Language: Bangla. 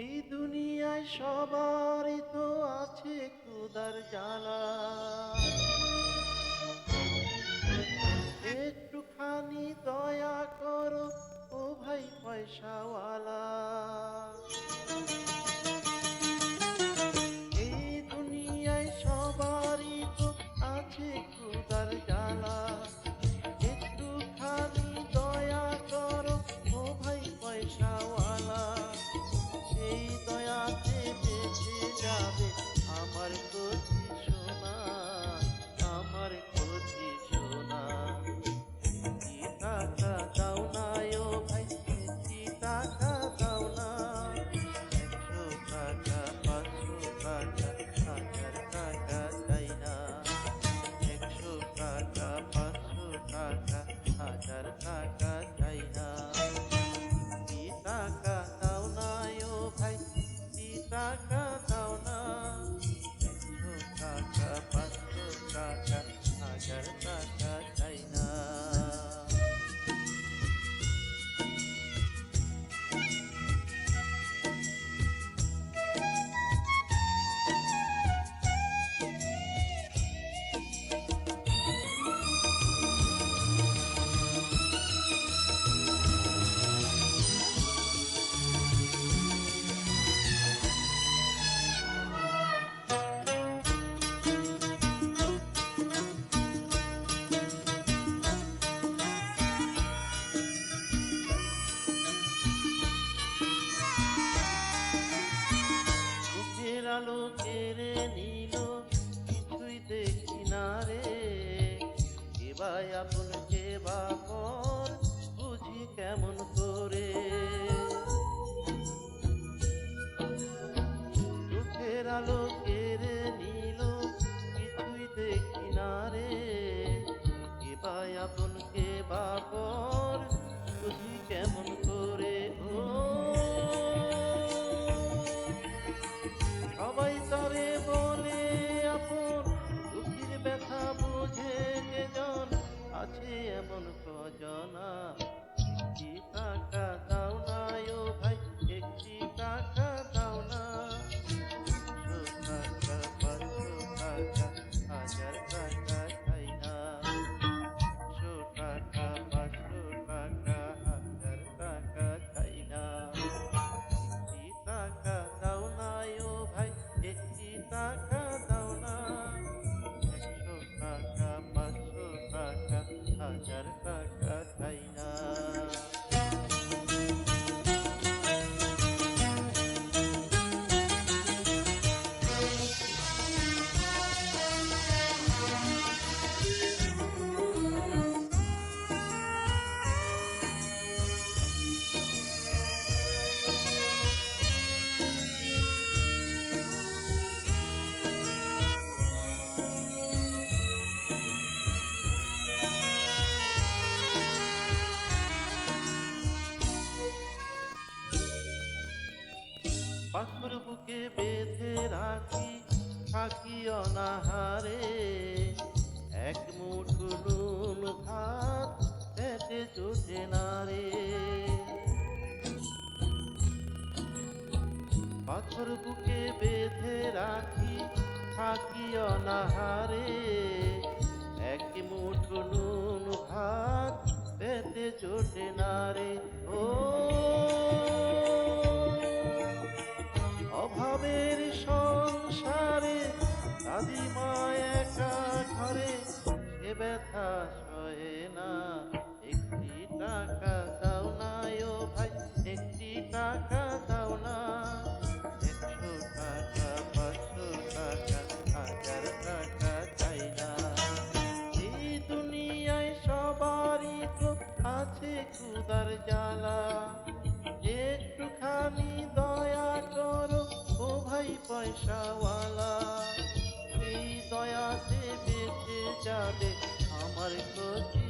এই দুনিয়ায় সবারই তো আছে ক্ষুধার জ্বালা, একটুখানি দয়া করো ও ভাই পয়সাওয়ালা। এই দুনিয়ায় সবারই তো আছে ক্ষুধার জ্বালা, একটুখানি দয়া করো ও ভাই পয়সাওয়ালা। সেই দয়াতে বেঁচে যাবে আমার কচি সোনা, আমার কচি সোনা। কি টাকা দাও না ও ভাই, কি টাকা দাও না। 100 টাকা 500 টাকা 1000 টাকা চাই না। 100 টাকা 500 টাকা 1000 টাকা চাই না। কি টাকা দাও না ও ভাই, কি টাকা দাও না। 100 টাকা 500 টাকা 1000 টাকা চাই না। চোখের আলো কেড়ে নিল, কিছুই দেখি না রে। কেবাই আপন কেবা পর, বুঝি কেমন করে। চোখের আলো কেড়ে নিল, কিছুই দেখি না রে। কেবাই আপন কেবা পর, বুঝি কেমন করে। ও সবাই তরে বলে আপন, দুঃখের ব্যথা বুঝে যে জন আছে এমন কজনা। একটি টাকা দাও না ও ভাই, একটি টাকা দাও না। 100 টাকা 500 টাকা 1000 টাকা চাই না। 100 টাকা 500 টাকা 1000 টাকা চাই না। একটি টাকা দাও না ও ভাই, একটি টাকা দাও না। 100 টাকা 500 টাকা 1000 টাকা চাই না। পাথর বুকে বেঁধে রাখি, থাকি অনাহারে। এক মুঠো নুন ভাত পেটে জোটে না রে। পাথর বুকে বেঁধে রাখি, থাকি অনাহারে। এক মুঠো নুন ভাত পেটে জোটে না রে। ও অভাবের সংসারে দাদিমা একা ঘরে, সে ব্যথা সহে না। একটি টাকা দাও না ও ভাই, একটি টাকা দাও না। 100 টাকা 500 টাকা 1000 টাকা চাই না। এই দুনিয়ায় সবারই তো আছে ক্ষুধার জ্বালা, একটুখানি দয়া করো ও ভাই পয়সাওয়ালা। এই দয়াতে বেঁচে যাবে আমার কচি